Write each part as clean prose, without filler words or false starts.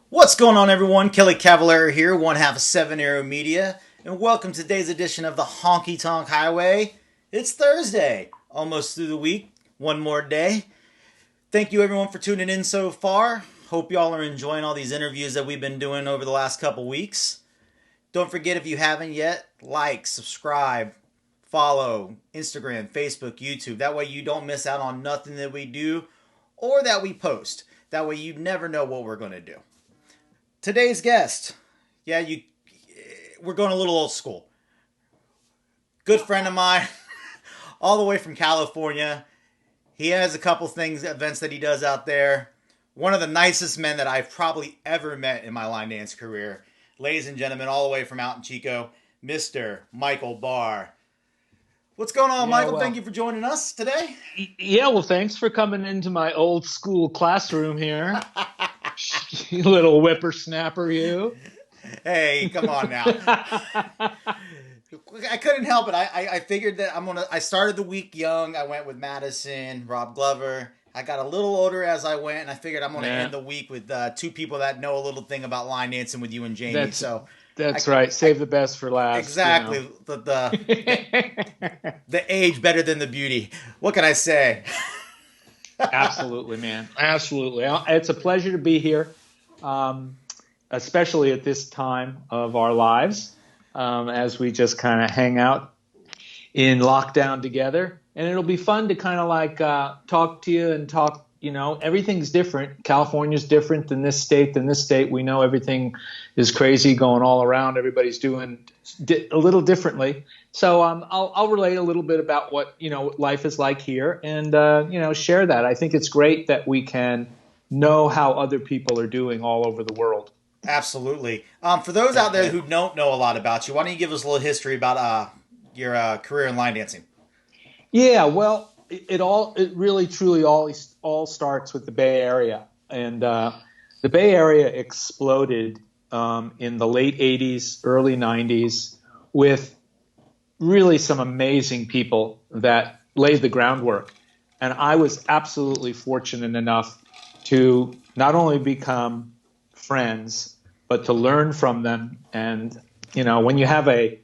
What's going on, everyone? Kelly Cavallari here, one half of 7 Arrow Media, and welcome to today's edition of the Honky Tonk Highway. It's Thursday, almost through the week, one more day. Thank you, everyone, for tuning in so far. Hope y'all are enjoying all these interviews that we've been doing over the last couple weeks. Don't forget, if you haven't yet, like, subscribe, follow Instagram, Facebook, YouTube. That way you don't miss out on nothing that we do or that we post. That way you never know what we're going to do. Today's guest, we're going a little old school. Good friend of mine, all the way from California. He has a couple events that he does out there. One of the nicest men that I've probably ever met in my line dance career. Ladies and gentlemen, all the way from out in Chico, Mr. Michael Barr. What's going on, Michael? Well, thank you for joining us today. Yeah, well, thanks for coming into my old school classroom here. You little whippersnapper, you. Hey, come on now. I couldn't help it. I figured that I started the week young. I went with Madison, Rob Glover. I got a little older as I went, and I figured I'm going to end the week with two people that know a little thing about line dancing with you and Jamie. That's right. Save the best for last. Exactly. You know. The age better than the beauty. What can I say? Absolutely, man. Absolutely. It's a pleasure to be here, especially at this time of our lives, as we just kind of hang out in lockdown together. And it'll be fun to kind of talk to you and talk. You know, everything's different. California's different than this state. We know everything is crazy going all around. Everybody's doing a little differently. So I'll relate a little bit about what life is like here, and share that. I think it's great that we can know how other people are doing all over the world. Absolutely. For those out there who don't know a lot about you, why don't you give us a little history about your career in line dancing? Yeah, well, it really truly all starts with the Bay Area, and the Bay Area exploded in the late 80s, early 90s with really some amazing people that laid the groundwork. And I was absolutely fortunate enough to not only become friends, but to learn from them. And, when you have a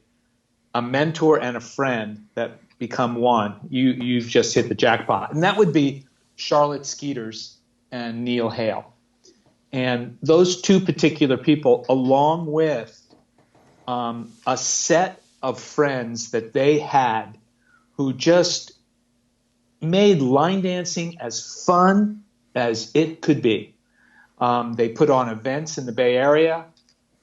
mentor and a friend that become one, you've just hit the jackpot. And that would be Charlotte Skeeters and Neil Hale. And those two particular people, along with a set of friends that they had who just made line dancing as fun as it could be. They put on events in the Bay Area.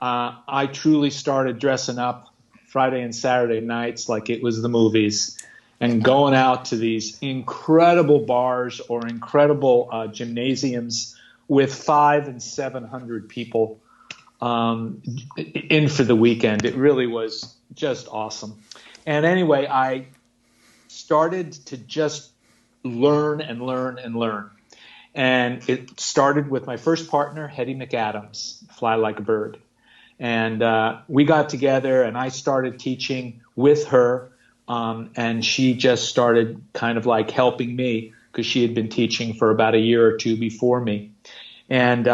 I truly started dressing up Friday and Saturday nights like it was the movies and going out to these incredible bars or incredible gymnasiums with 500 and 700 people in for the weekend. It really was just awesome. And anyway, I started to just learn and learn and learn. And it started with my first partner, Hetty McAdams, Fly Like a Bird. And we got together and I started teaching with her. And she just started kind of like helping me because she had been teaching for about a year or two before me. And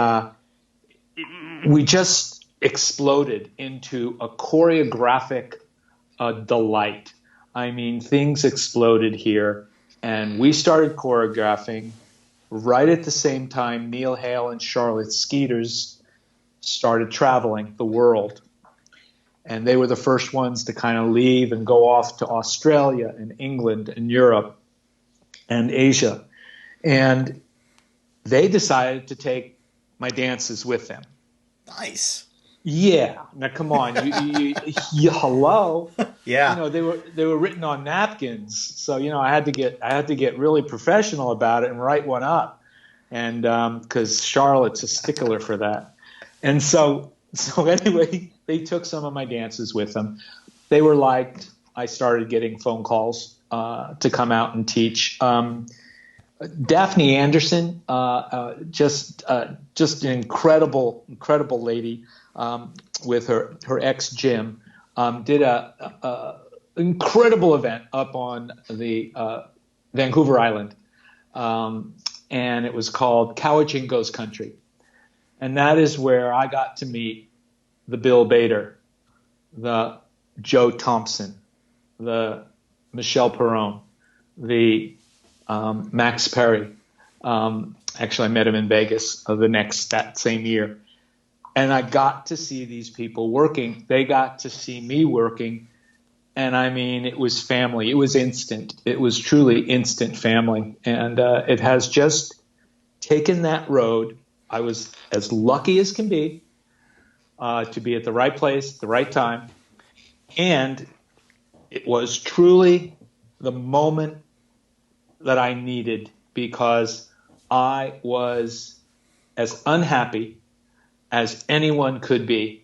we just exploded into a choreographic delight. I mean, things exploded here. And we started choreographing right at the same time Neil Hale and Charlotte Skeeters started traveling the world. And they were the first ones to kind of leave and go off to Australia and England and Europe and Asia. And they decided to take my dances with them. Nice. Yeah. Now, come on. Hello. Yeah. You know, they were written on napkins. So, you know, I had to get really professional about it and write one up. And because Charlotte's a stickler for that. And so anyway, they took some of my dances with them. They were liked. I started getting phone calls to come out and teach. Daphne Anderson, just an incredible lady with her ex Jim, did a incredible event up on the Vancouver Island, and it was called Cowichingo's Country, and that is where I got to meet the Bill Bader, the Joe Thompson, the Michelle Perron, the Max Perry. Actually, I met him in Vegas that same year. And I got to see these people working. They got to see me working. And I mean, it was family. It was instant. It was truly instant family. And it has just taken that road. I was as lucky as can be to be at the right place at the right time. And it was truly the moment that I needed, because I was as unhappy as anyone could be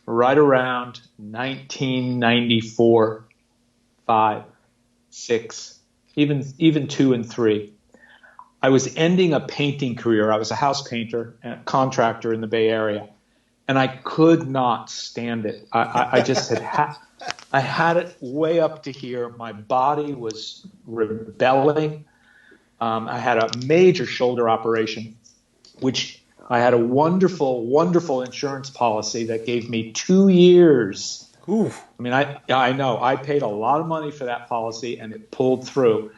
right around 1994, 5, 6, even 2 and 3. I was ending a painting career. I was a house painter and a contractor in the Bay Area, and I could not stand it. I just I had it way up to here. My body was rebelling. I had a major shoulder operation, which I had a wonderful, wonderful insurance policy that gave me 2 years. Ooh. I mean, I know. I paid a lot of money for that policy, and it pulled through.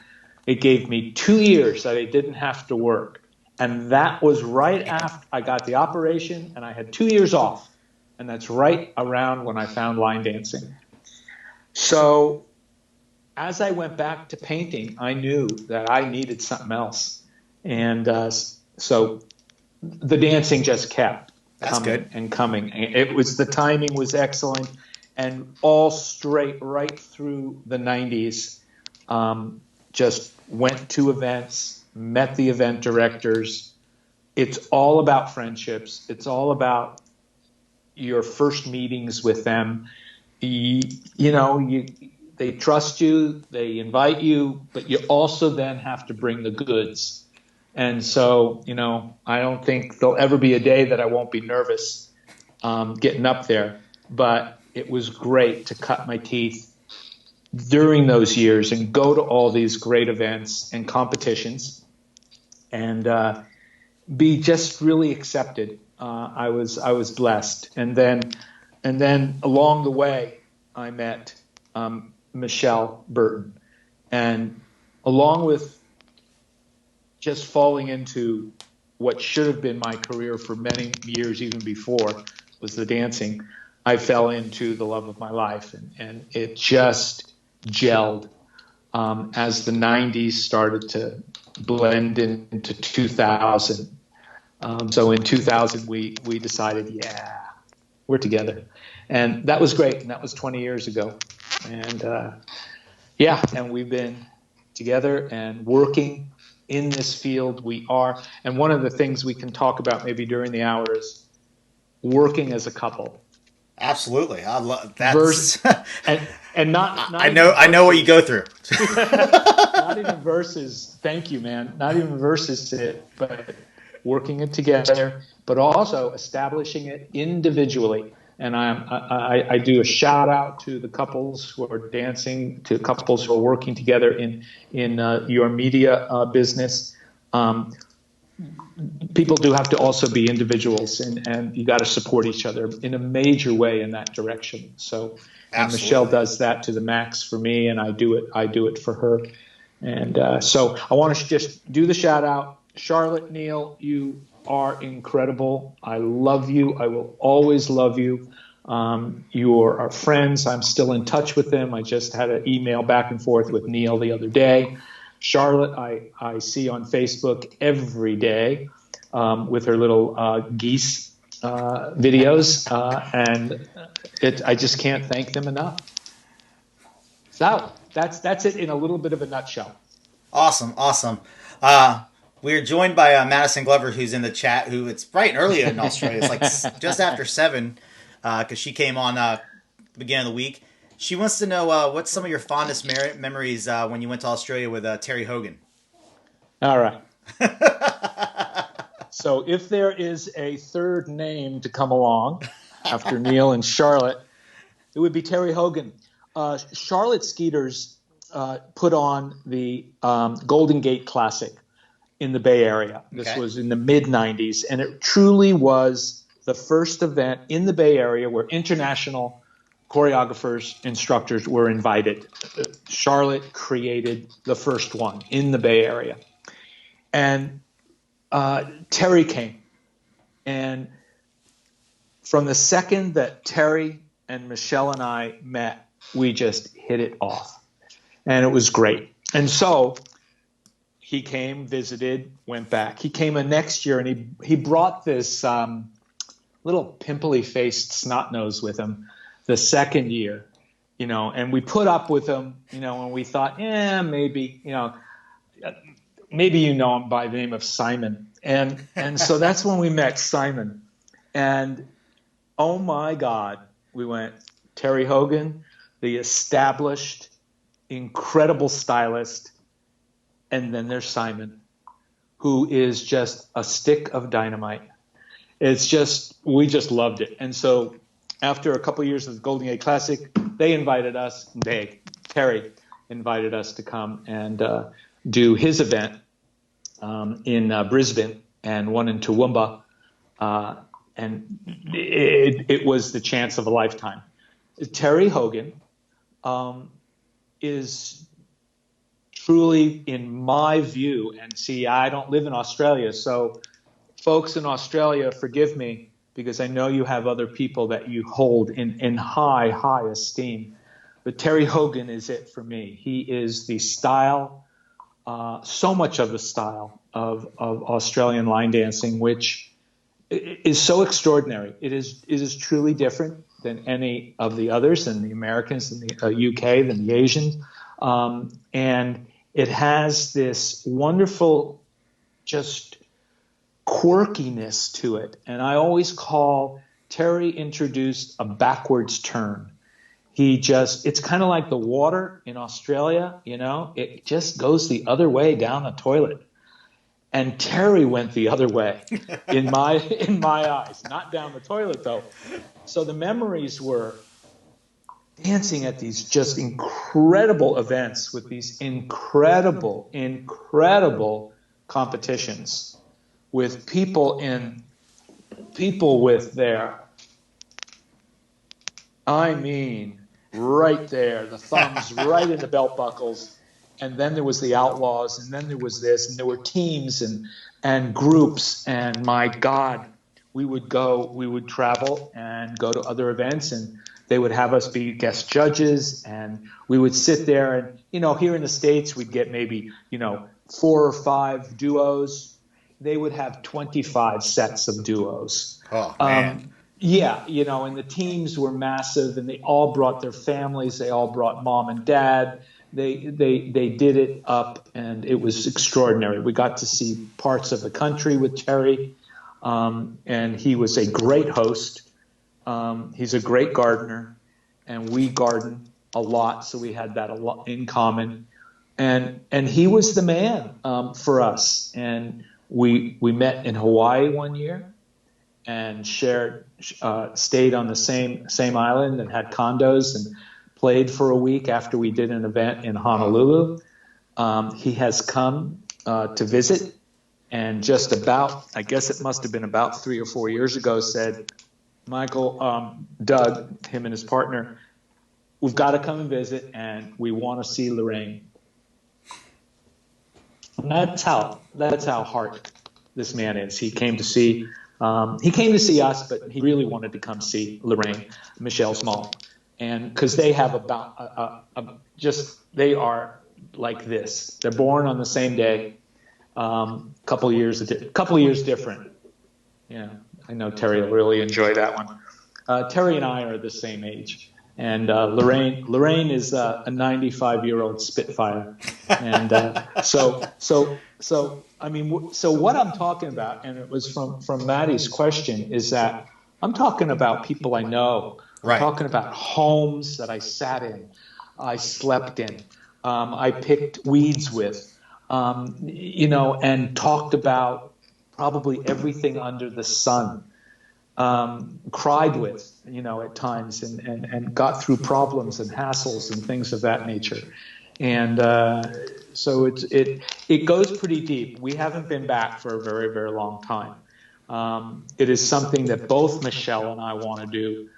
It gave me 2 years that I didn't have to work. And that was right after I got the operation, and I had 2 years off. And that's right around when I found line dancing. So as I went back to painting, I knew that I needed something else. And so the dancing just kept coming and coming. The timing was excellent, and all straight right through the 90s. Just went to events, met the event directors. It's all about friendships. It's all about your first meetings with them. They trust you, they invite you, but you also then have to bring the goods. And so, I don't think there'll ever be a day that I won't be nervous getting up there. But it was great to cut my teeth during those years and go to all these great events and competitions and be just really accepted. I was blessed. And then along the way, I met Michelle Burton. And along with just falling into what should have been my career for many years, even before, was the dancing, I fell into the love of my life, and it just gelled as the 90s started to blend into 2000. So in 2000, we decided, yeah, we're together. And that was great. And that was 20 years ago. And and we've been together and working in this field. We are. And one of the things we can talk about maybe during the hour is working as a couple. Absolutely. I love Versus, that. and not I know what you go through. Not even versus, thank you, man. Not even versus it, but working it together, but also establishing it individually. And I do a shout out to the couples who are dancing, to couples who are working together in your media business. People do have to also be individuals, and you got to support each other in a major way in that direction. So, and Michelle does that to the max for me, and I do it for her. And so I want to just do the shout out. Charlotte, Neil, you are incredible. I love you. I will always love you. You are our friends. I'm still in touch with them. I just had an email back and forth with Neil the other day. Charlotte, I see on Facebook every day with her little geese videos, and I just can't thank them enough. So that's it in a little bit of a nutshell. Awesome. We are joined by Madison Glover, who's in the chat. Who it's bright and early in Australia. It's like just after 7, because she came on the beginning of the week. She wants to know what's some of your fondest memories when you went to Australia with Terry Hogan. All right. So if there is a third name to come along after Neil and Charlotte, it would be Terry Hogan. Charlotte Skeeters put on the Golden Gate Classic in the Bay Area. This was in the mid-90s, and it truly was the first event in the Bay Area where international choreographers, instructors were invited. Charlotte created the first one in the Bay Area. And Terry came. And from the second that Terry and Michelle and I met, we just hit it off. And it was great. And so he came, visited, went back. He came the next year, and he brought this little pimply-faced snot nose with him the second year, and we put up with him, and we thought, maybe, maybe him by the name of Simon. And so that's when we met Simon. And oh my God, we went, Terry Hogan, the established, incredible stylist. And then there's Simon, who is just a stick of dynamite. We just loved it. And so after a couple of years of the Golden Gate Classic, Terry invited us to come and do his event in Brisbane and one in Toowoomba. And it was the chance of a lifetime. Terry Hogan is truly, in my view, and see, I don't live in Australia, so folks in Australia, forgive me, because I know you have other people that you hold in high, high esteem. But Terry Hogan is it for me. He is the style, so much of the style of Australian line dancing, which is so extraordinary. It is truly different than any of the others, than the Americans, than the UK, than the Asians. And it has this wonderful just quirkiness to it. And I always call Terry introduced a backwards turn. It's kind of like the water in Australia, it just goes the other way down the toilet. And Terry went the other way in my eyes, not down the toilet though. So the memories were dancing at these just incredible events with these incredible, incredible competitions with people with their, right there, the thumbs right in the belt buckles. And then there was the Outlaws, and then there was this, and there were teams, and and groups. And my God, we would travel and go to other events, and they would have us be guest judges, and we would sit there. And, here in the States, we'd get maybe, 4 or 5 duos. They would have 25 sets of duos. Oh, man. Yeah, and the teams were massive, and they all brought their families. They all brought mom and dad. They did it up, and it was extraordinary. We got to see parts of the country with Terry, and he was a great host. He's a great gardener, and we garden a lot, so we had that a lot in common. And he was the man for us. And we met in Hawaii one year and stayed on the same island and had condos and played for a week after we did an event in Honolulu. He has come to visit, and just about, I guess it must have been about 3 or 4 years ago, said, Michael, Doug, him and his partner, we've got to come and visit, and we want to see Lorraine. And that's how heart this man is. He came to see us, but he really wanted to come see Lorraine, Michelle's mom, and because they have they are like this. They're born on the same day, couple years different. Yeah, I know Terry will really enjoy that one. Terry and I are the same age. And Lorraine is a 95-year-old Spitfire, and so what I'm talking about, and it was from Maddie's question, is that I'm talking about people I know. Right. I'm talking about homes that I sat in, I slept in, I picked weeds with, and talked about probably everything under the sun. Cried with, at times, and got through problems and hassles and things of that nature. And so it goes pretty deep. We haven't been back for a very, very long time. It is something that both Michelle and I want to do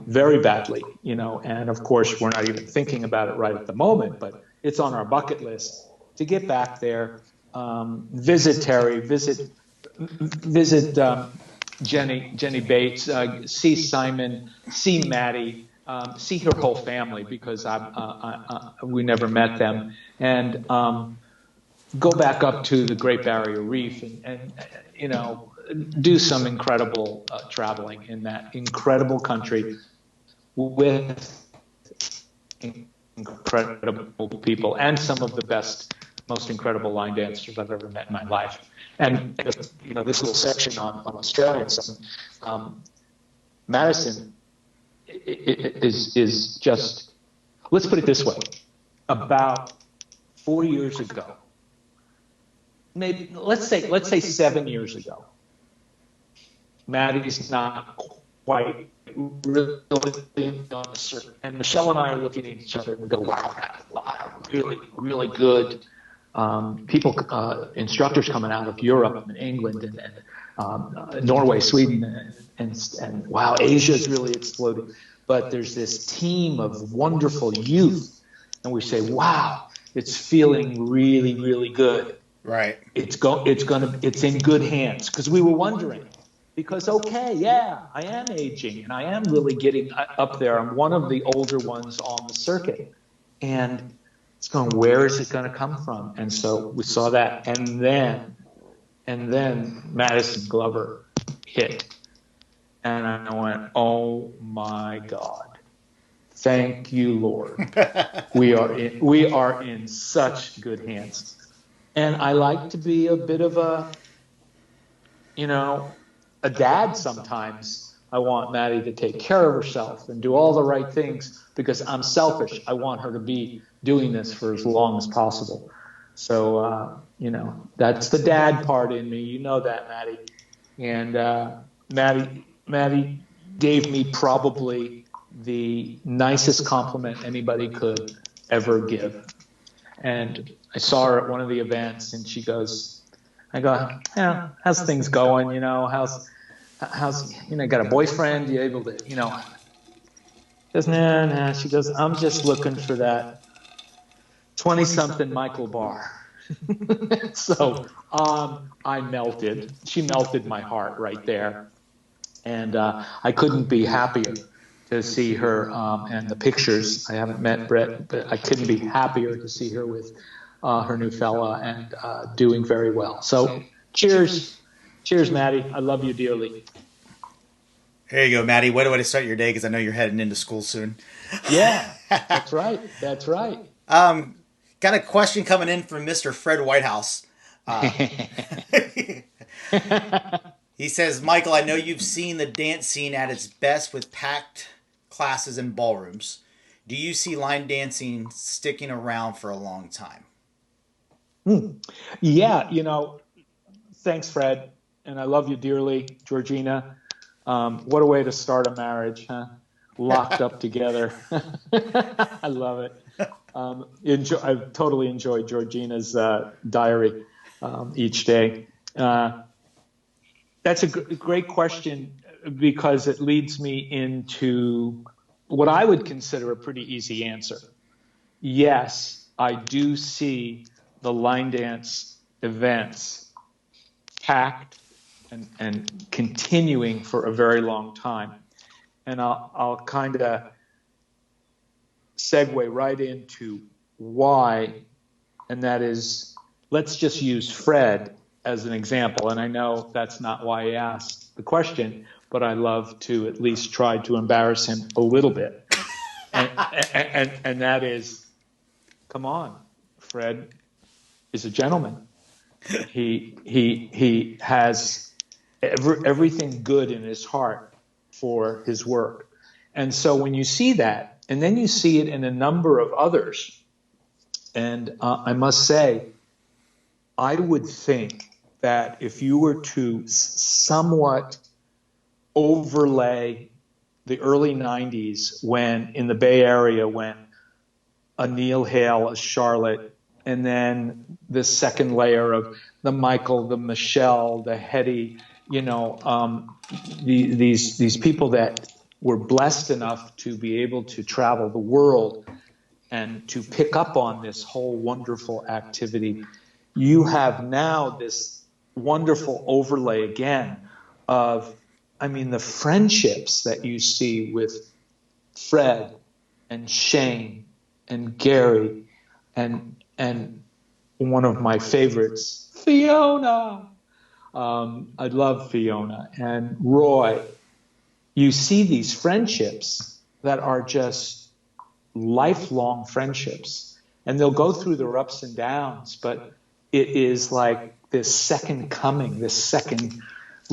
very badly, and of course we're not even thinking about it right at the moment, but it's on our bucket list to get back there, visit Terry, visit Jenny Bates, see Simon, see Maddie, see her whole family, because we never met them, and go back up to the Great Barrier Reef and do some incredible traveling in that incredible country with incredible people and some of the best, most incredible line dancers I've ever met in my life. And this little section on Australians, Madison is just, let's put it this way, about 4 years ago, maybe let's say 7 years ago, Maddie's not quite really on a certain, and Michelle and I are looking at each other and we go, wow, really, really good. People, instructors coming out of Europe and England and Norway, Sweden, and wow, Asia is really exploding. But there's this team of wonderful youth, and we say, wow, it's feeling really, really good. Right. It's in good hands, because we were wondering. Because, okay, yeah, I am aging, and I am really getting up there. I'm one of the older ones on the circuit. And it's going, where is it going to come from? And so we saw that. And then Madison Glover hit. And I went, oh, my God. Thank you, Lord. We are in such good hands. And I like to be a bit of a dad sometimes. I want Maddie to take care of herself and do all the right things because I'm selfish. I want her to be doing this for as long as possible. So, that's the dad part in me. You know that, Maddie. And Maddie gave me probably the nicest compliment anybody could ever give. And I saw her at one of the events, and she goes, how's things going? How's got a boyfriend? You able to, She goes, nah. She goes, I'm just looking for that 20-something Michael Barr. So I melted. She melted my heart right there. And I couldn't be happier to see her and the pictures. I haven't met Brett, but I couldn't be happier to see her with her new fella and doing very well. So cheers. Cheers, Maddie. I love you dearly. Here you go, Maddie. What way to start your day? Because I know you're heading into school soon. Yeah, that's right. That's right. Got a question coming in from Mr. Fred Whitehouse. He says, Michael, I know you've seen the dance scene at its best with packed classes and ballrooms. Do you see line dancing sticking around for a long time? Yeah, thanks, Fred. And I love you dearly, Georgina. What a way to start a marriage, huh? Locked up together. I love it. I totally enjoy Georgina's diary each day. That's a great question because it leads me into what I would consider a pretty easy answer. Yes, I do see the line dance events packed and continuing for a very long time. And I'll kind of segue right into why, and that is, let's just use Fred as an example. And I know that's not why he asked the question, but I love to at least try to embarrass him a little bit. And that is, come on, Fred is a gentleman. He has everything good in his heart for his work. And so when you see that, and then you see it in a number of others, and I must say, I would think that if you were to somewhat overlay the early 90s when in the Bay Area, when a Neil Hale, a Charlotte, and then the second layer of the Michael, the Michelle, the Hetty, these people that were blessed enough to be able to travel the world and to pick up on this whole wonderful activity. You have now this wonderful overlay again of, the friendships that you see with Fred and Shane and Gary and one of my favorites, Fiona. I love Fiona and Roy. You see these friendships that are just lifelong friendships, and they'll go through their ups and downs, but it is like this second coming, this second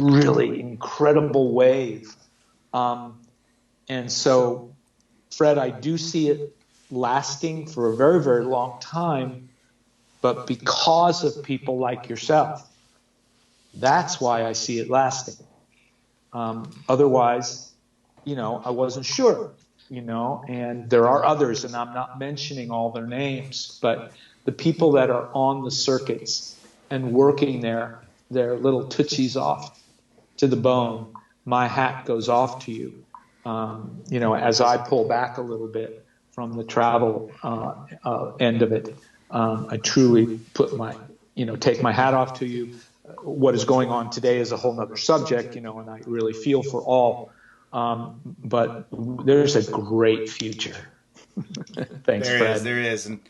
really incredible wave. And so, Fred, I do see it lasting for a very, very long time, but because of people like yourself, that's why I see it lasting. Otherwise, I wasn't sure, and there are others, and I'm not mentioning all their names, but the people that are on the circuits and working their little tootsies off to the bone, my hat goes off to you. As I pull back a little bit from the travel end of it, I truly take my hat off to you. What is going on today is a whole other subject, and I really feel for all. But there's a great future. Thanks, Fred. There is. And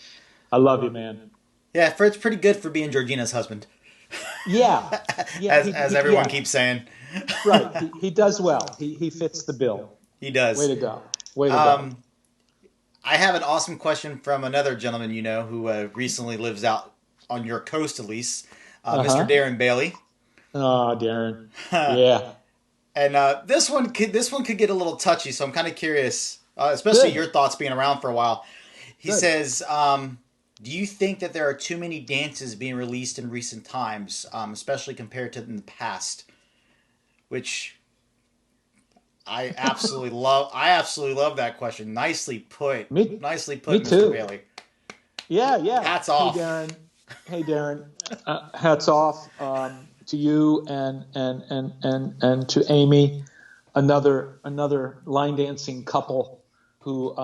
I love you, man. Yeah, Fred's pretty good for being Georgina's husband. Yeah. as everyone keeps saying. Right. He does well. He fits the bill. He does. Way to go. I have an awesome question from another gentleman who recently lives out on your coast, at least, Mr. Darren Bailey. Oh, Darren. Yeah. And this one could get a little touchy, so I'm kind of curious, especially your thoughts being around for a while. He says, do you think that there are too many dances being released in recent times, especially compared to in the past? Which I absolutely love. I absolutely love that question. Nicely put. Nicely put, Mr. Bailey. Yeah. Hats off. Hey, Darren. Hats off to you and to Amy, another line dancing couple who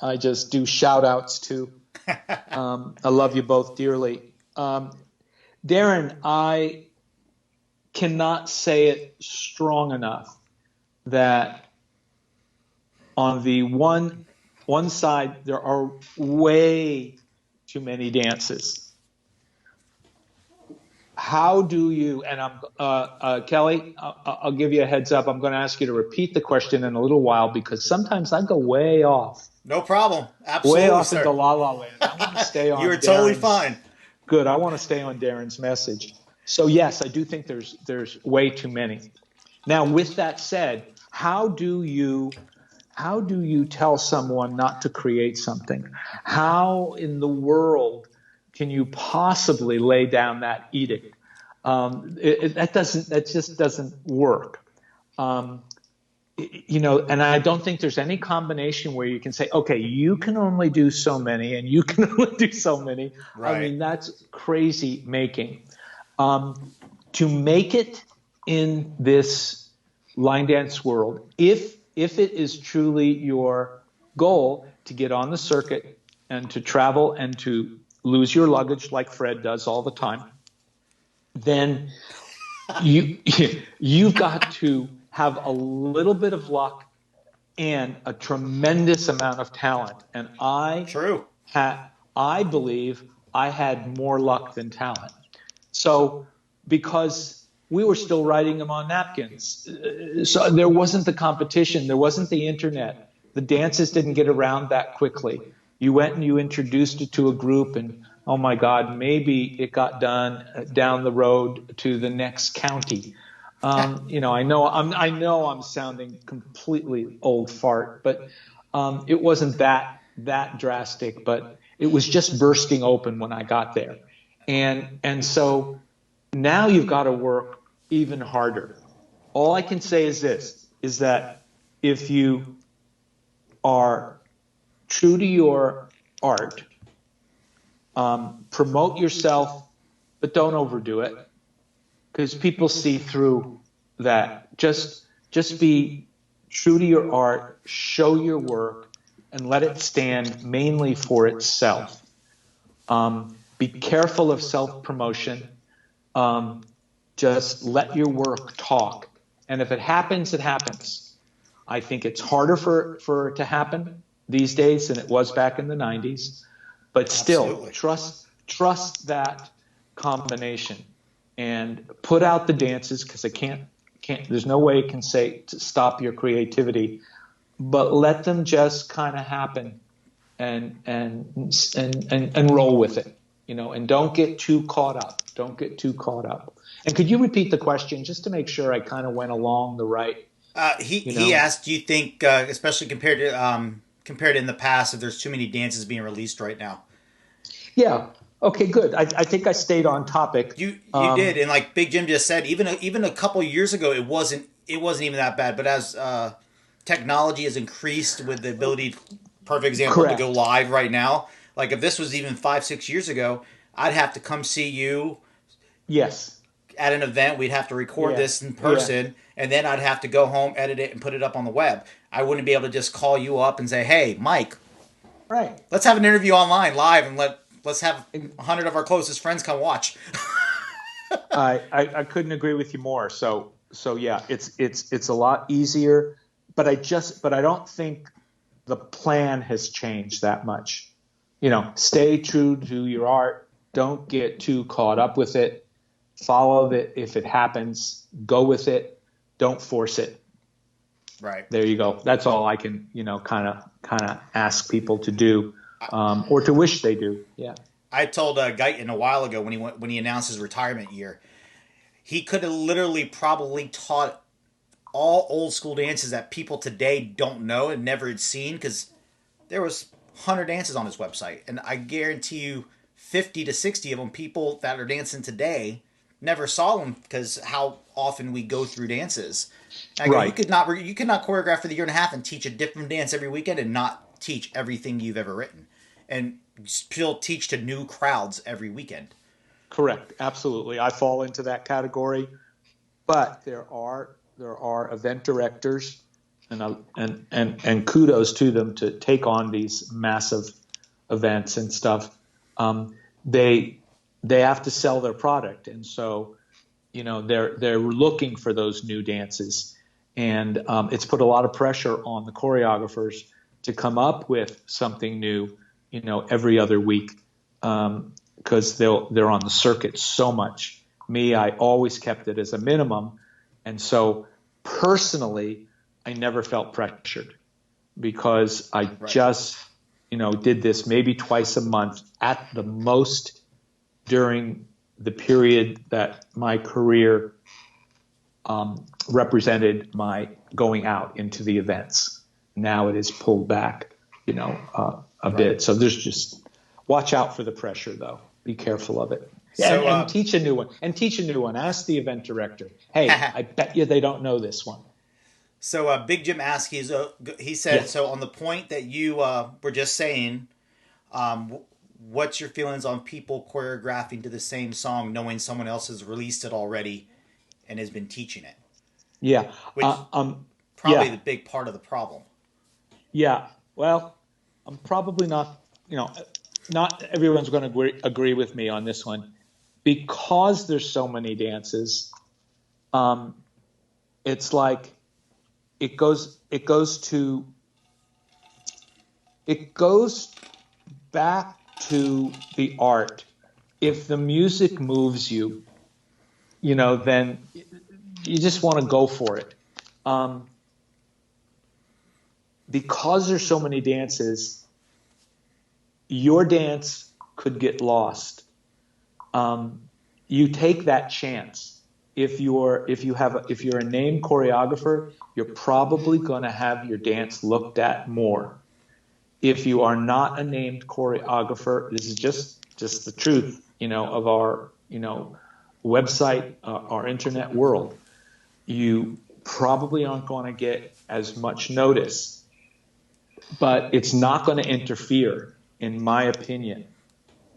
I just do shout outs to. I love you both dearly. Darren, I cannot say it strong enough that on the one side there are way too many dances. How do you, and Kelly, I'll give you a heads up. I'm going to ask you to repeat the question in a little while because sometimes I go way off. No problem. Way Absolutely, off into sir. la la land. I want to stay You on are totally Darren's. fine. Good. I want to stay on Darren's message. So yes, I do think there's way too many. Now, with that said, how do you tell someone not to create something? How in the world can you possibly lay down that edict? That just doesn't work. Um, and I don't think there's any combination where you can say, okay, you can only do so many and you can only do so many. I Right. mean, that's crazy making. To make it in this line dance world, if it is truly your goal to get on the circuit and to travel and to lose your luggage like Fred does all the time, then you you've got to have a little bit of luck and a tremendous amount of talent. And True. I believe I had more luck than talent. So because we were still writing them on napkins, so there wasn't the competition, there wasn't the internet. The dances didn't get around that quickly. You went and you introduced it to a group, and oh my God, maybe it got done down the road to the next county. I know I'm sounding completely old fart, but it wasn't that drastic, but it was just bursting open when I got there, and so now you've got to work even harder. All I can say is this: is that if you are true to your art, promote yourself, but don't overdo it, because people see through that. Just be true to your art, show your work, and let it stand mainly for itself. Be careful of self-promotion. Just let your work talk. And if it happens, it happens. I think it's harder for it to happen these days than it was back in the 90s. But still, Absolutely. trust that combination and put out the dances, because it can't there's no way it can say to stop your creativity, but let them just kind of happen and roll with it, and don't get too caught up. Don't get too caught up. And could you repeat the question just to make sure I kind of went along the right, He asked, do you think, especially compared to in the past, if there's too many dances being released right now? Yeah. Okay, good. I think I stayed on topic. You did, and like Big Jim just said, even a couple years ago, it wasn't even that bad. But as technology has increased with the ability, perfect example, to Correct. go live right now. Like if this was even 5, 6 years ago, I'd have to come see you Yes. at an event. We'd have to record Yeah. this in Yeah. person, and then I'd have to go home, edit it, and put it up on the web. I wouldn't be able to just call you up and say, "Hey, Mike, Right. let's have an interview online live, and let's have 100 of our closest friends come watch." I couldn't agree with you more. So yeah, it's a lot easier, but I don't think the plan has changed that much. Stay true to your art. Don't get too caught up with it. Follow it if it happens. Go with it. Don't force it. Right. There you go. That's all I can, kind of ask people to do, or to wish they do. Yeah. I told Guyton a while ago when he announced his retirement year, he could have literally probably taught all old school dances that people today don't know and never had seen, because there was 100 dances on his website, and I guarantee you 50 to 60 of them, people that are dancing today never saw them because how often we go through dances. I go, Right. you could not choreograph for the year and a half and teach a different dance every weekend and not teach everything you've ever written, and still teach to new crowds every weekend. Correct. Absolutely. I fall into that category, but there are event directors, and kudos to them to take on these massive events and stuff. They they have to sell their product, and so they're looking for those new dances, and it's put a lot of pressure on the choreographers to come up with something new, every other week, because they're on the circuit so much. Me, I always kept it as a minimum, and so personally, I never felt pressured because I just did this maybe twice a month at the most during the period that my career represented my going out into the events. Now it is pulled back, a bit. So there's just watch out for the pressure, though. Be careful of it. So, and teach a new one. Ask the event director. Hey, I bet you they don't know this one. So Big Jim Askey, he said, So on the point that you were just saying, what's your feelings on people choreographing to the same song knowing someone else has released it already and has been teaching it? Yeah. Which probably the big part of the problem. Yeah. Well, I'm probably not, not everyone's going to agree with me on this one. Because there's so many dances, it's like it goes back to the art. If the music moves you, then you just want to go for it. Because there's so many dances, your dance could get lost. You take that chance. If you're a named choreographer, you're probably going to have your dance looked at more. If you are not a named choreographer, this is just the truth, of our, website, our internet world. You probably aren't going to get as much notice, but it's not going to interfere, in my opinion.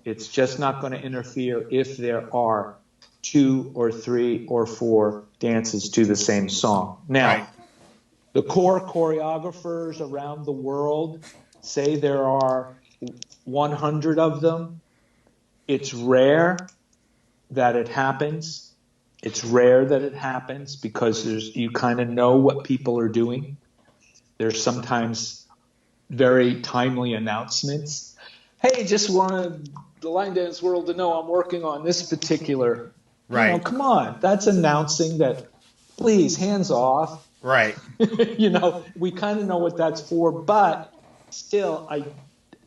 It's just not going to interfere if there are 2 or 3 or 4 dances to the same song. Now, the core choreographers around the world say there are 100 of them. It's rare that it happens. It's rare that it happens because you kind of know what people are doing. There's sometimes very timely announcements. Hey, just wanted the line dance world to know I'm working on this particular. Right. Come on. That's announcing that, please, hands off. Right. We kind of know what that's for, but still,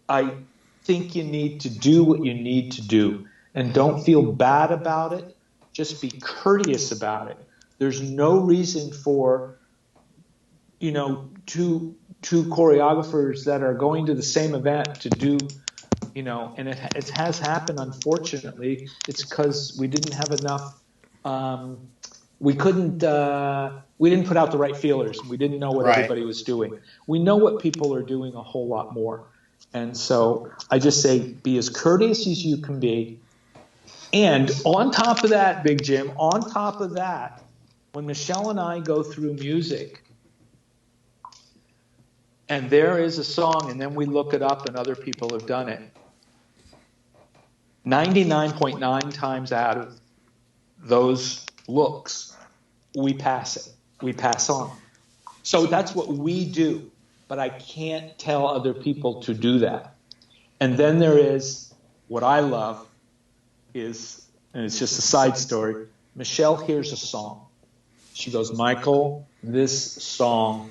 I think you need to do what you need to do. And don't feel bad about it. Just be courteous about it. There's no reason for, two choreographers that are going to the same event to do, and it has happened, unfortunately. It's because we didn't have enough, we didn't put out the right feelers. We didn't know what everybody was doing. We know what people are doing a whole lot more. And so I just say be as courteous as you can be. And on top of that, Big Jim, when Michelle and I go through music, and there is a song, and then we look it up and other people have done it, 99.9 times out of those looks, we pass it. We pass on. So that's what we do. But I can't tell other people to do that. And then there is what I love is, and it's just a side story, Michelle hears a song. She goes, Michael, this song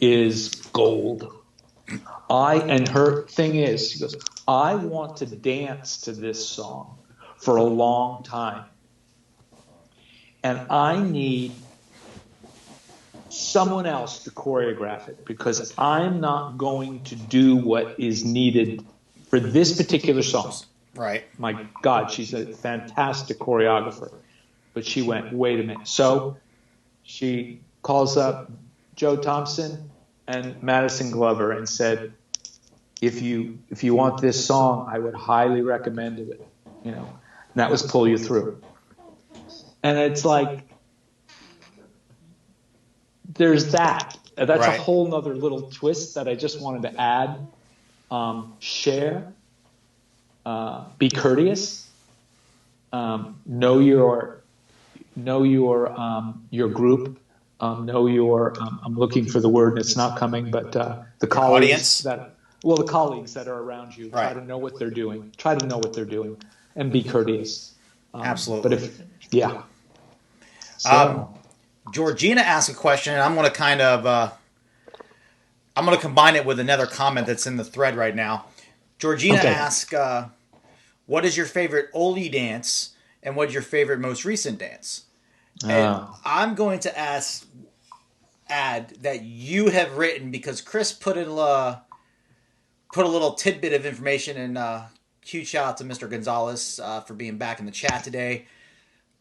is gold. And her thing is, she goes, I want to dance to this song for a long time. And I need someone else to choreograph it because I'm not going to do what is needed for this particular song. Right. My God, she's a fantastic choreographer. But she went, wait a minute. So she calls up Joe Thompson and Madison Glover and said, if you want this song, I would highly recommend it. And that was Pull You Through. And it's like, there's that. That's a whole nother little twist that I just wanted to add. Share. Be courteous. know your group, know your. I'm looking for the word and it's not coming, but the Your colleagues audience. that well, the colleagues that are around you. Try Right. to know what they're doing. Try to know what they're doing, and be courteous. But Absolutely. if yeah, Um, so Georgina asked a question, and I'm going to I'm going to combine it with another comment that's in the thread right now. Georgina okay. asked, "What is your favorite oldie dance, and what's your favorite most recent dance?" And Uh, I'm going to add that you have written because Chris put a little tidbit of information in. Huge shout out to Mr. Gonzalez for being back in the chat today,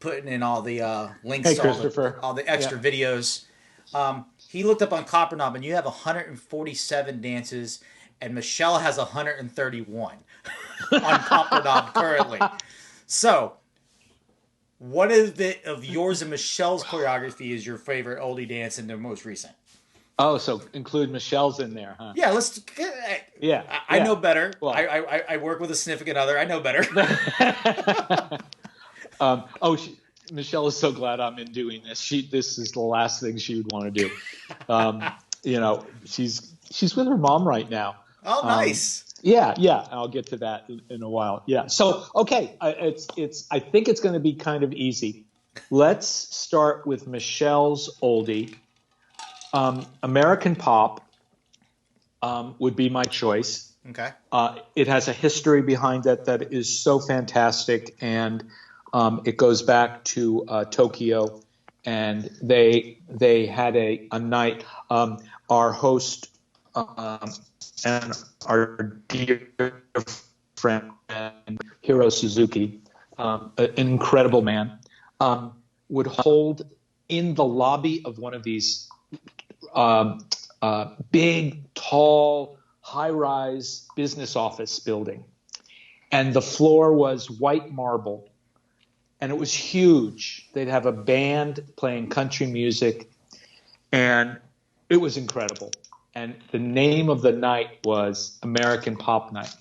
putting in all the links hey, to Christopher. all the Yeah. extra videos. He looked up on Copper Knob, and you have 147 dances, and Michelle has 131 on Copper Knob currently. So, what is it of yours and Michelle's choreography is your favorite oldie dance and the most recent? Oh, so include Michelle's in there, huh? Yeah, let's. Yeah. I know Yeah. better. Well. I work with a significant other. I know better. Oh, Michelle is so glad I'm in doing this. This is the last thing she would want to do. She's with her mom right now. Oh, nice. Yeah. I'll get to that in a while. Yeah. So, okay, I think it's going to be kind of easy. Let's start with Michelle's oldie. American Pop would be my choice. Okay. It has a history behind it that is so fantastic, and it goes back to Tokyo, and they had a night. Our host and our dear friend Hiro Suzuki, an incredible man, would hold in the lobby of one of these big, tall, high-rise business office building, and the floor was white marble, and it was huge. They'd have a band playing country music, and it was incredible. And the name of the night was American Pop Night.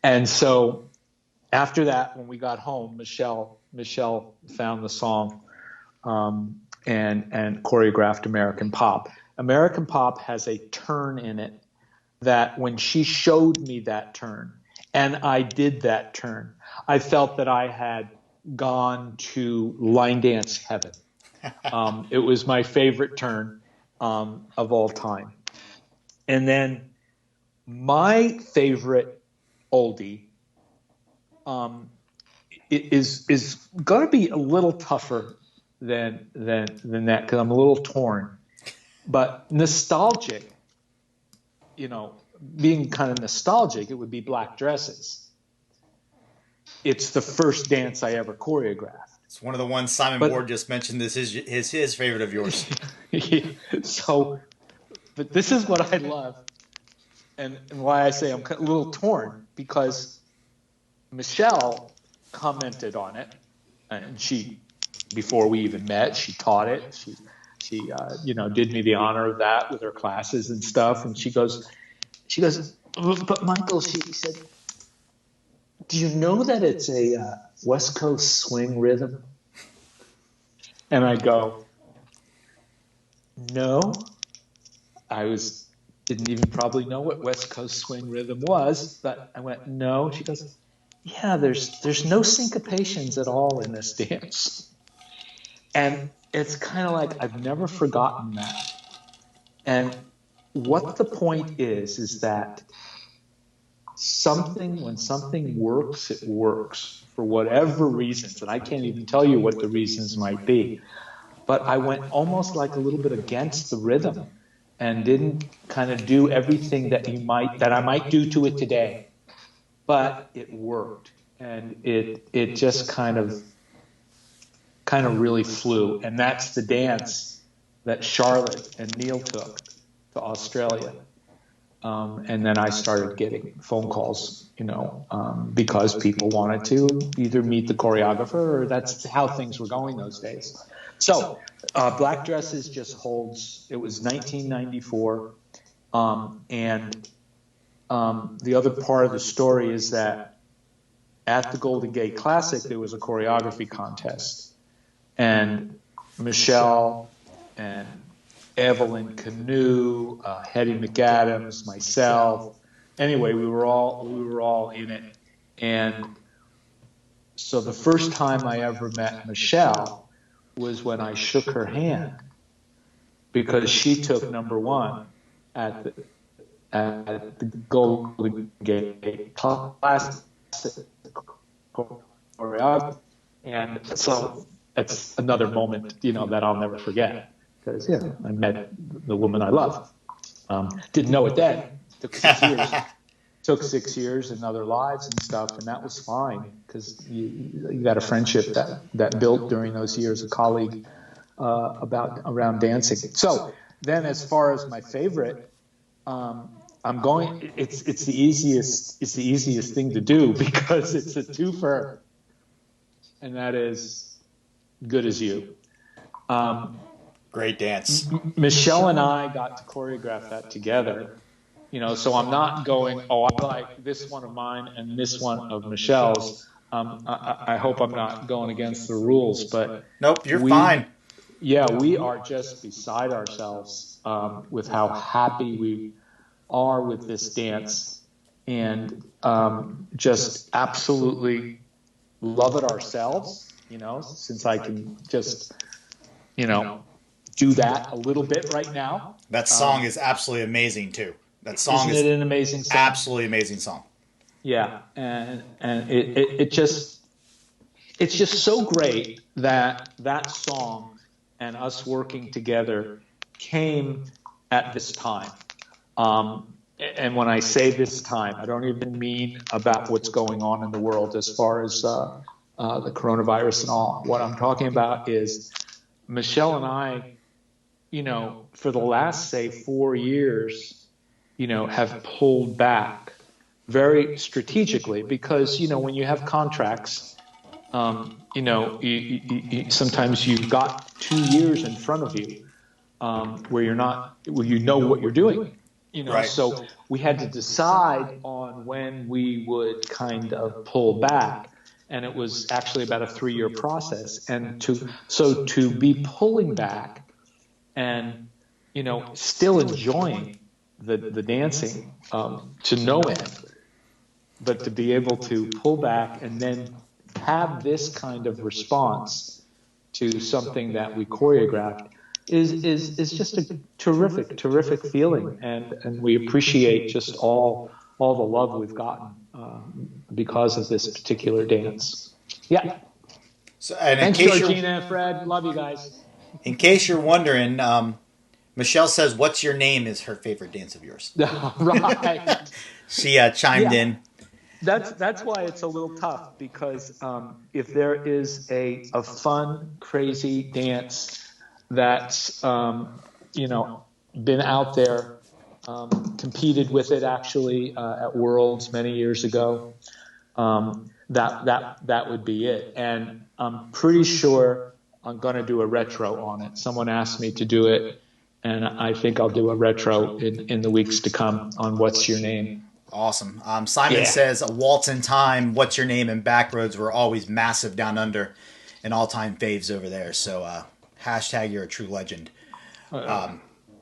And so after that, when we got home, Michelle found the song and choreographed American Pop. American Pop has a turn in it that when she showed me that turn, and I did that turn, I felt that I had gone to line dance heaven. It was my favorite turn of all time. And then my favorite oldie is going to be a little tougher than that because I'm a little torn. But nostalgic, being kind of nostalgic, it would be Black Dresses. It's the first dance I ever choreographed. It's one of the ones Simon Ward just mentioned. This is his favorite of yours. But this is what I love, and why I say I'm a little torn, because Michelle commented on it, and before we even met, she taught it. She did me the honor of that with her classes and stuff, and she goes, but Michael, she said, do you know that it's a West Coast swing rhythm? And I go, no. Didn't even probably know what West Coast swing rhythm was, but I went, no. She goes, yeah, there's no syncopations at all in this dance. And it's kind of like I've never forgotten that. And what the point is that when something works, it works for whatever reasons. And I can't even tell you what the reasons might be. But I went almost like a little bit against the rhythm and didn't kind of do everything that I might do to it today. But it worked. And it just kind of really flew. And that's the dance that Charlotte and Neil took to Australia. And then I started getting phone calls, because people wanted to either meet the choreographer, or that's how things were going those days. So Black Dresses just holds. It was 1994. And the other part of the story is that at the Golden Gate Classic, there was a choreography contest. And Michelle and Evelyn Canoe, Hetty McAdams, myself. Anyway, we were all in it. And so the first time I ever met Michelle was when I shook her hand, because she took number one at the Golden Gate Classic choreography. And so it's another moment, that I'll never forget, because I met the woman I love. Didn't know it then. Took 6 years in other lives and stuff, and that was fine, because you got a friendship that built during those years, a colleague around dancing. So then, as far as my favorite, I'm going. It's the easiest thing to do, because it's a twofer, and that is Good As You. Great dance. Michelle and I got to choreograph that together. So I'm not going, I like this one of mine and this one of Michelle's. I hope I'm not going against the rules, but nope, you're fine. Yeah, we are just beside ourselves with how happy we are with this dance, and just absolutely love it ourselves. Since I can just, do that a little bit right now. That song is absolutely amazing too. That song isn't it an amazing song? Absolutely amazing song. Yeah, and it's just so great that song and us working together came at this time. And when I say this time, I don't even mean about what's going on in the world as far as the coronavirus and all. What I'm talking about is Michelle and I, for the last, say, 4 years, have pulled back very strategically, because, when you have contracts, sometimes you've got 2 years in front of you where you know what you're doing, Right. So we had to decide on when we would kind of pull back, and it was actually about a 3-year process. And to be pulling back and, still enjoying the dancing to no end, but to be able to pull back and then have this kind of response to something that we choreographed is just a terrific feeling, and we appreciate just all the love we've gotten because of this particular dance. Yeah. So, and thanks, Georgina and Fred. Love you guys. In case you're wondering, Michelle says, "What's your name?" is her favorite dance of yours. Right. She chimed in. That's why it's a little tough, because if there is a fun, crazy dance that's been out there, competed with it actually at Worlds many years ago, that would be it. And I'm pretty sure I'm going to do a retro on it. Someone asked me to do it, and I think I'll do a retro in the weeks to come on What's Your Name. Awesome. Simon says, "A Waltz in Time, What's Your Name, and Backroads were always massive down under, and all-time faves over there." So hashtag you're a true legend.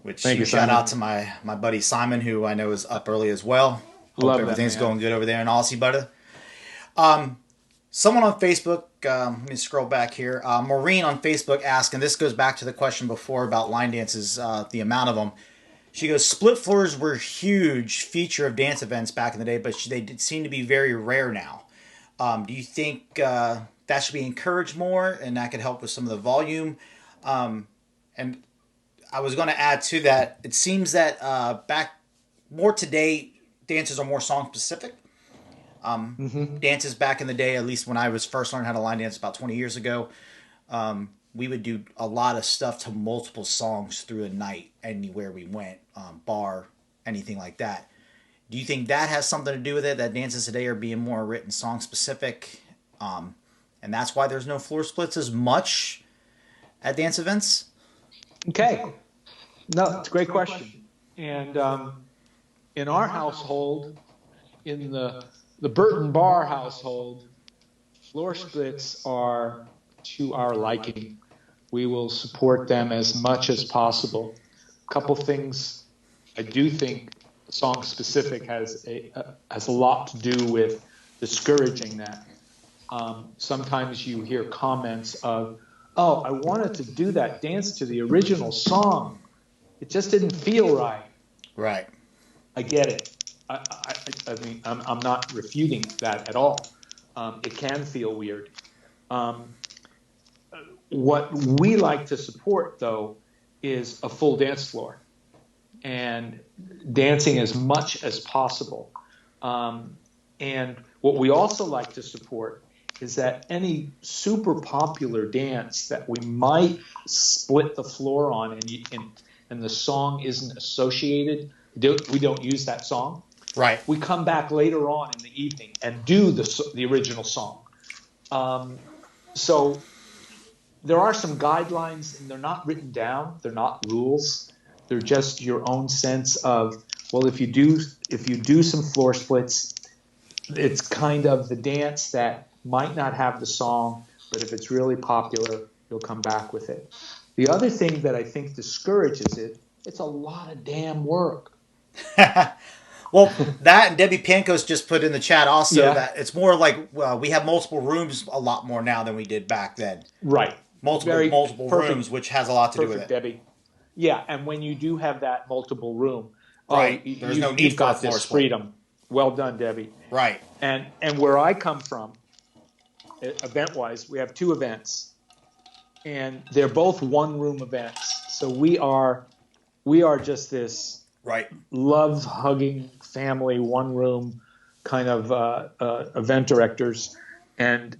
Which Thank you, shout Simon. out to my buddy Simon, who I know is up early as well. Hope everything's going good over there in Aussie, buddy. Someone on Facebook, let me scroll back here. Maureen on Facebook asked, and this goes back to the question before about line dances, the amount of them. She goes, split floors were a huge feature of dance events back in the day, but they did seem to be very rare now. Do you think that should be encouraged more, and that could help with some of the volume? And I was going to add to that, it seems that back more today, dances are more song specific. Dances back in the day, at least when I was first learning how to line dance about 20 years ago, we would do a lot of stuff to multiple songs through a night, anywhere we went, bar, anything like that. Do you think that has something to do with it, that dances today are being more written song specific, and that's why there's no floor splits as much at dance events? Okay. No, it's a great question. And in our household, in the Burton Barr household, floor splits are to our liking. We will support them as much as possible. A couple things I do think song specific has a lot to do with discouraging that. Sometimes you hear comments of, "Oh, I wanted to do that dance to the original song. It just didn't feel right." Right. I get it. I mean, I'm not refuting that at all. It can feel weird. Um, what we like to support, though, is a full dance floor and dancing as much as possible. And what we also like to support is that any super popular dance that we might split the floor on and the song isn't associated, we don't use that song. Right. We come back later on in the evening and do the original song. So there are some guidelines, and they're not written down. They're not rules. They're just your own sense of, well, if you do some floor splits, it's kind of the dance that might not have the song, but if it's really popular, you'll come back with it. The other thing that I think discourages it, it's a lot of damn work. Well, that and Debbie Pankos just put in the chat also Yeah. that it's more like we have multiple rooms a lot more now than we did back then. Right. Multiple Perfect. rooms, which has a lot to do with it. Debbie. Yeah, and when you do have that multiple room, right, there's no need you've for got a floor this split. freedom. Well done, Debbie. Right. And where I come from, event-wise, we have two events, and they're both one-room events. So we are just this right love-hugging family, one-room kind of event directors, and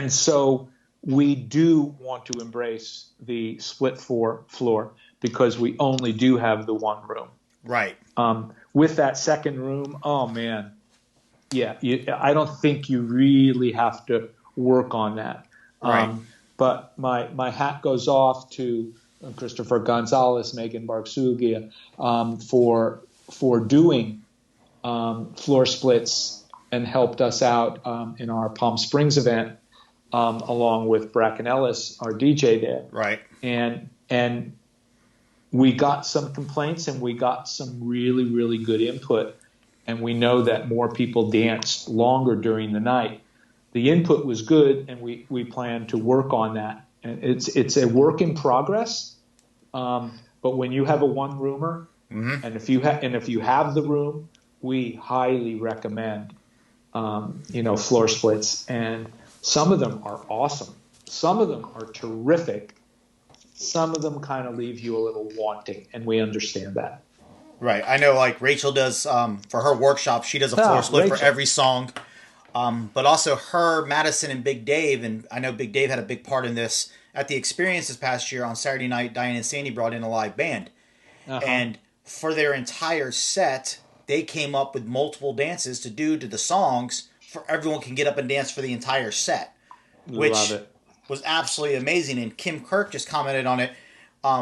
so we do want to embrace the split floor because we only do have the one room. Right. With that second room, oh man, yeah, I don't think you really have to work on that. Right. But my hat goes off to Christopher Gonzalez, Megan Barksugia, for doing floor splits and helped us out in our Palm Springs event, along with Bracken Ellis, our DJ there. Right. And we got some complaints and we got some really, really good input. And we know that more people danced longer during the night. The input was good, and we plan to work on that. And it's a work in progress. But when you have a one roomer, mm-hmm. and if you have the room, we highly recommend floor splits. And some of them are awesome. Some of them are terrific. Some of them kind of leave you a little wanting, and we understand that. Right. I know, like Rachel does for her workshop, she does a floor split for every song. But also her, Madison, and Big Dave, and I know Big Dave had a big part in this. At the experience this past year on Saturday night, Diane and Sandy brought in a live band. Uh-huh. And for their entire set, they came up with multiple dances to do to the songs for everyone can get up and dance for the entire set. Which was absolutely amazing. And Kim Kirk just commented on it.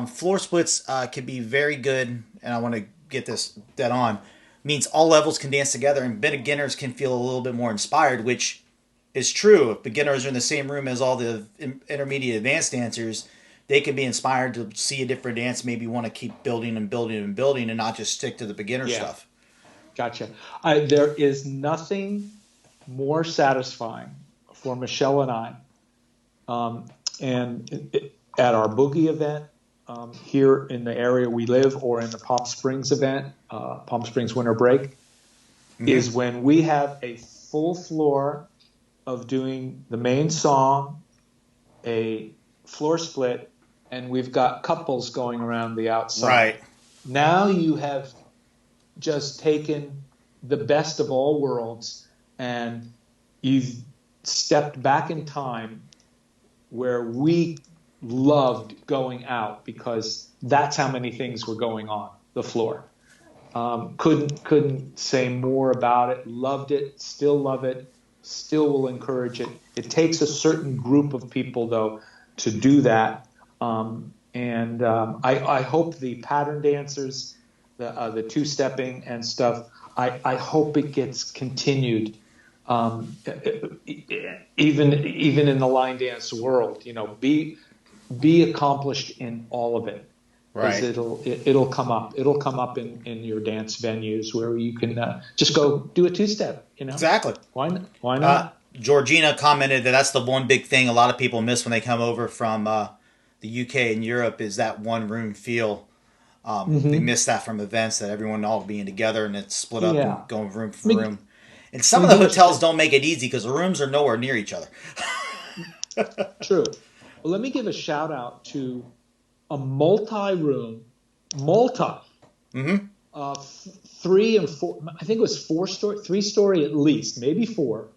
Floor splits can be very good, and I want to get this dead on. Means all levels can dance together, and beginners can feel a little bit more inspired, which is true. If beginners are in the same room as all the intermediate advanced dancers, they can be inspired to see a different dance, maybe want to keep building and building and building and not just stick to the beginner stuff. Gotcha. There is nothing more satisfying for Michelle and I, at our boogie event, here in the area we live, or in the Palm Springs event, Palm Springs Winter Break, mm-hmm. is when we have a full floor of doing the main song, a floor split, and we've got couples going around the outside. Right. Now you have just taken the best of all worlds, and you've stepped back in time where we loved going out because that's how many things were going on the floor. Couldn't say more about it. Loved it. Still love it. Still will encourage it. It takes a certain group of people, though, to do that. I hope the pattern dancers, the two-stepping and stuff, I hope it gets continued even in the line dance world, be accomplished in all of it, because Right. it'll come up. It'll come up in your dance venues where you can just go do a two-step. Exactly. Why not? Georgina commented that that's the one big thing a lot of people miss when they come over from the UK and Europe is that one room feel. They Hmm. miss that from events, that everyone all being together and it's split up Yeah. and going room for Let me room. And some let me of the give a hotels don't make it easy because the rooms are nowhere near each other. true. Well, let me give a shout out to a multi-room, multi, Mm-hmm. three and four. I think it was 4 story, 3 story at least, maybe four.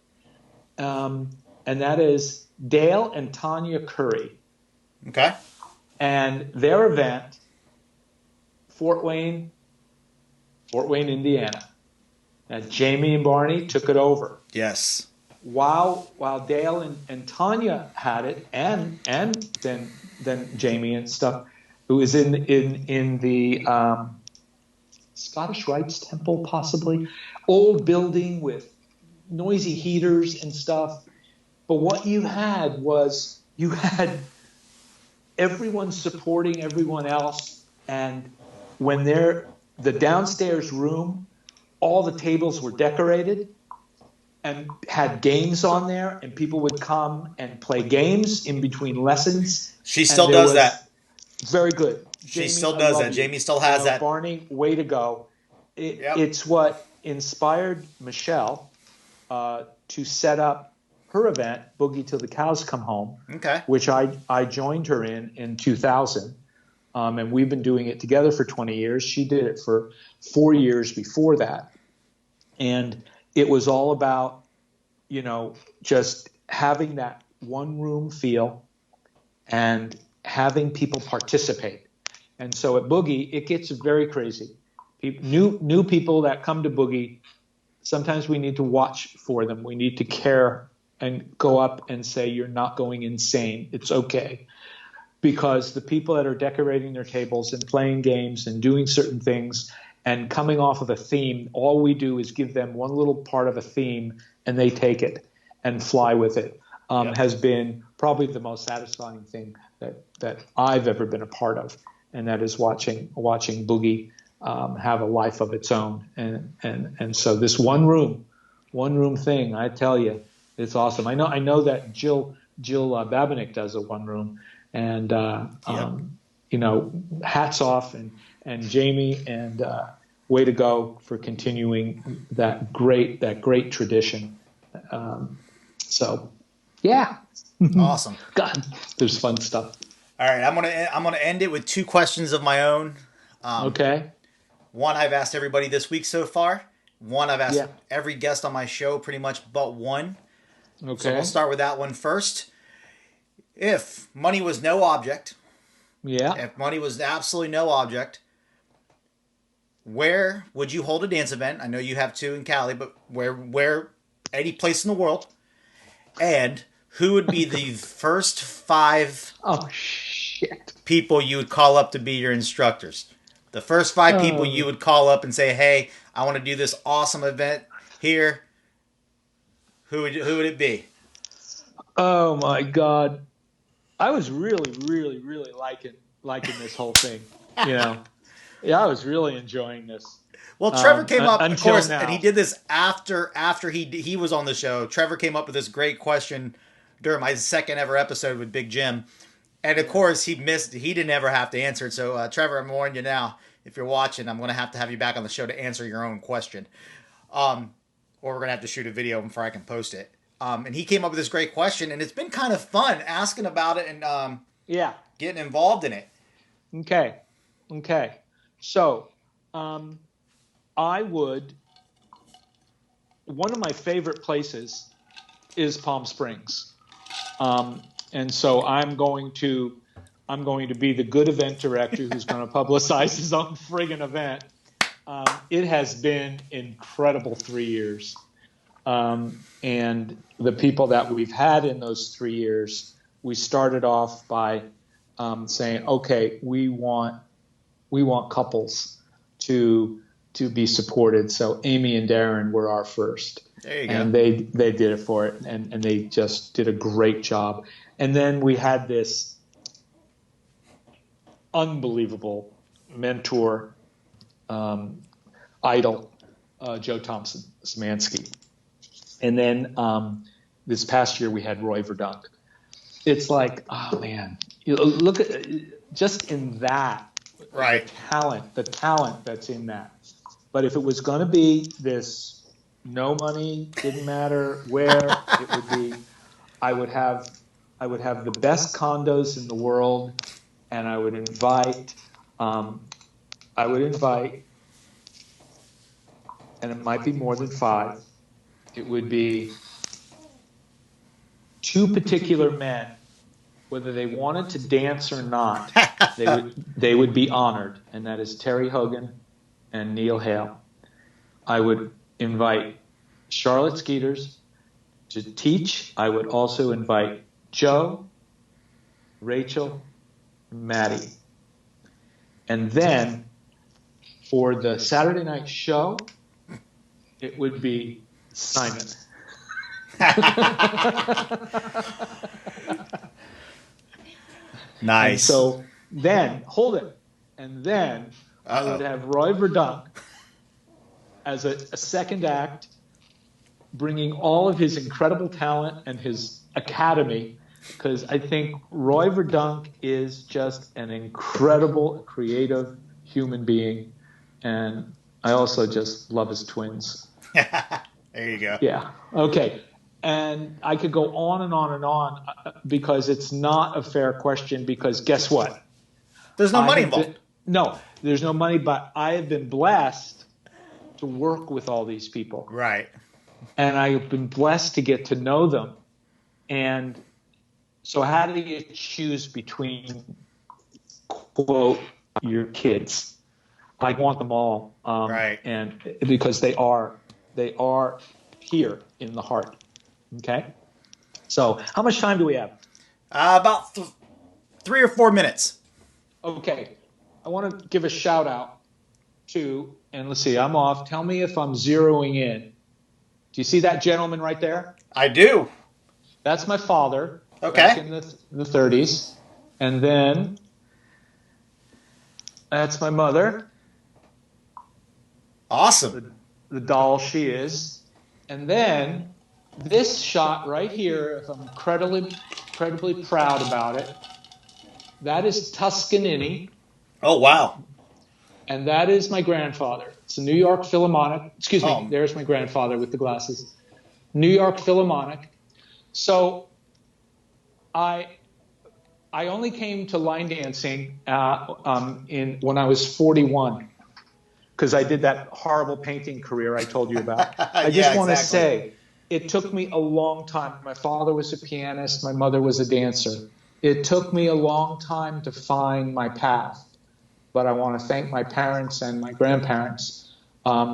And that is Dale and Tanya Curry, Okay. and their event, Fort Wayne, Fort Wayne, Indiana. And Jamie and Barney took it over. Yes. While Dale and Tanya had it, and then Jamie and stuff, who was in the Scottish Rites Temple, possibly old building with noisy heaters and stuff. But what you had was you had everyone supporting everyone else, and when the downstairs room, all the tables were decorated and had games on there, and people would come and play games in between lessons. She And still there does was that. very good. She Jamie, still I does love that. you. Jamie still has that. Barney, way to go. Yep. It's what inspired Michelle to set up her event, Boogie Till the Cows Come Home, Okay. which I joined her in 2000. And we've been doing it together for 20 years. She did it for 4 years before that. And it was all about, just having that one room feel and having people participate. And so at Boogie, it gets very crazy. New people that come to Boogie, sometimes we need to watch for them. We need to care and go up and say, you're not going insane. It's okay. Because the people that are decorating their tables and playing games and doing certain things and coming off of a theme, all we do is give them one little part of a theme and they take it and fly with it. Yep. Has been probably the most satisfying thing that I've ever been a part of, and that is watching Boogie have a life of its own. And so this one room thing, I tell you, it's awesome. I know that Jill Babinick does a one room, and Yep. hats off, and Jamie, and way to go for continuing that great tradition. So yeah. Awesome. God, there's fun stuff. All right. I'm gonna end it with two questions of my own. Okay. One I've asked everybody this week so far. One I've asked Yeah. every guest on my show pretty much but one. So we'll Okay. start with that one first. If money was no object, Yeah. if money was absolutely no object, where would you hold a dance event? I know you have two in Cali, but where any place in the world? And who would be the first five Oh shit. people you would call up to be your instructors? The first five people you would call up and say, "Hey, I want to do this awesome event here." Who would it be? Oh my God. I was really, really, really liking this whole thing. You know. Yeah, I was really enjoying this. Well, Trevor came up, of Until course, and he now. did this after he was on the show. Trevor came up with this great question during my second ever episode with Big Jim, and of course he missed. He didn't ever have to answer it. So Trevor, I'm warning you now. If you're watching, I'm going to have you back on the show to answer your own question, or we're going to have to shoot a video before I can post it. And he came up with this great question, and it's been kind of fun asking about it and Yeah. getting involved in it. Okay. Okay. So, I would. One of my favorite places is Palm Springs, and so I'm going to be the good event director who's going to publicize his own friggin' event. It has been incredible 3 years, and the people that we've had in those 3 years, we started off by saying, okay, we want couples to to be supported. So Amy and Darren were our first. There you And go. they did it for it, and they just did a great job. And then we had this unbelievable mentor, idol, Joe Thompson Szymanski. And then this past year we had Roy Verdunk. It's like, oh man, look at just in that, Right. the talent that's in that. But if it was going to be this, no money, didn't matter where it would be, I would have the best condos in the world, and I would invite, and it might be more than 5. It would be 2 particular men, whether they wanted to dance or not, they would be honored, and that is Terry Hogan and Neil Hale. I would invite Charlotte Skeeters to teach. I would also invite Joe, Rachel, Maddie. And then for the Saturday night show, it would be Simon. Nice. And so then, hold it. And then I would have Roy Verdunk as a second act, bringing all of his incredible talent and his academy, because I think Roy Verdunk is just an incredible, creative human being. And I also just love his twins. There you go. Yeah. Okay. And I could go on and on and on because it's not a fair question, because guess what? There's no money involved. No, there's no money, but I have been blessed to work with all these people. Right. And I've been blessed to get to know them. And so how do you choose between, quote, your kids? I want them all. Right. And because they are here in the heart. Okay. So how much time do we have? About 3 or 4 minutes. Okay. I want to give a shout out to, and let's see, I'm off. Tell me if I'm zeroing in. Do you see that gentleman right there? I do. That's my father. Okay. Back in the 30s. And then that's my mother. Awesome. The doll she is. And then this shot right here, if I'm incredibly proud about it, that is Toscanini. Oh, wow. And that is my grandfather. It's a New York Philharmonic. Excuse me, Oh. There's my grandfather with the glasses. New York Philharmonic. So I only came to line dancing when I was 41, because I did that horrible painting career I told you about. I just want to say, it took me a long time. My father was a pianist. My mother was a dancer. It took me a long time to find my path. But I want to thank my parents and my grandparents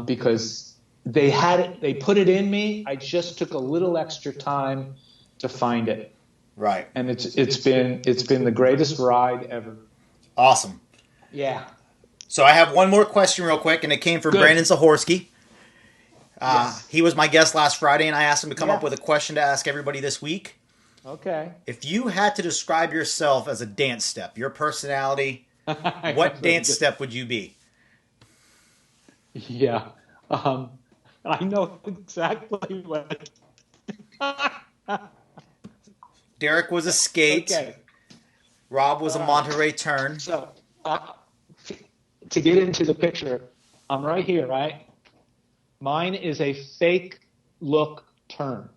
because they had it. They put it in me. I just took a little extra time to find it. Right. And it's been the greatest ride ever. Awesome. Yeah. So I have one more question real quick, and it came from Good. Brandon Zahorsky. Yes. He was my guest last Friday, and I asked him to come up with a question to ask everybody this week. Okay. If you had to describe yourself as a dance step, your personality, what dance step would you be? Yeah. I know exactly what. Derek was a skate. Okay. Rob was a Monterey turn. So, to get into the picture, I'm right here, right? Mine is a fake look turn.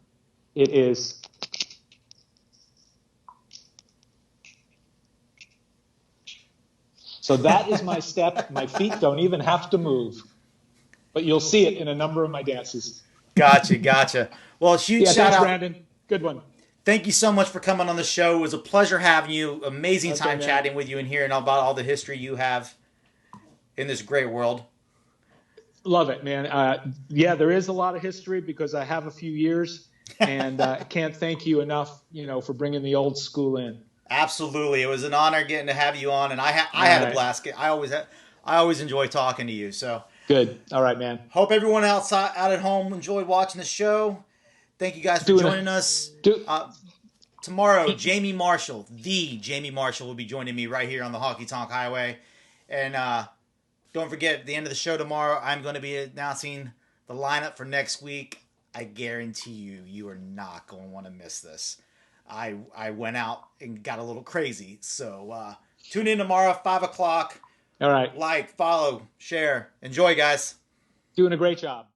It is. So that is my step. My feet don't even have to move. But you'll see it in a number of my dances. Gotcha. Well, huge shout thanks, out. Brandon. Good one. Thank you so much for coming on the show. It was a pleasure having you. Amazing time man. chatting with you and hearing about all the history you have in this great world. Love it, man. Yeah, there is a lot of history because I have a few years, and I can't thank you enough, for bringing the old school in. Absolutely, it was an honor getting to have you on, and I had a blast. I always enjoy talking to you. So Good. All right, man. Hope everyone outside out at home enjoyed watching the show. Thank you guys for Doing joining a us. do. Tomorrow, Jamie Marshall, the Jamie Marshall, will be joining me right here on the Honky Tonk Highway. And don't forget, at the end of the show tomorrow, I'm going to be announcing the lineup for next week. I guarantee you, you are not going to want to miss this. I went out and got a little crazy. So tune in tomorrow, 5 o'clock. All right. Like, follow, share. Enjoy, guys. Doing a great job.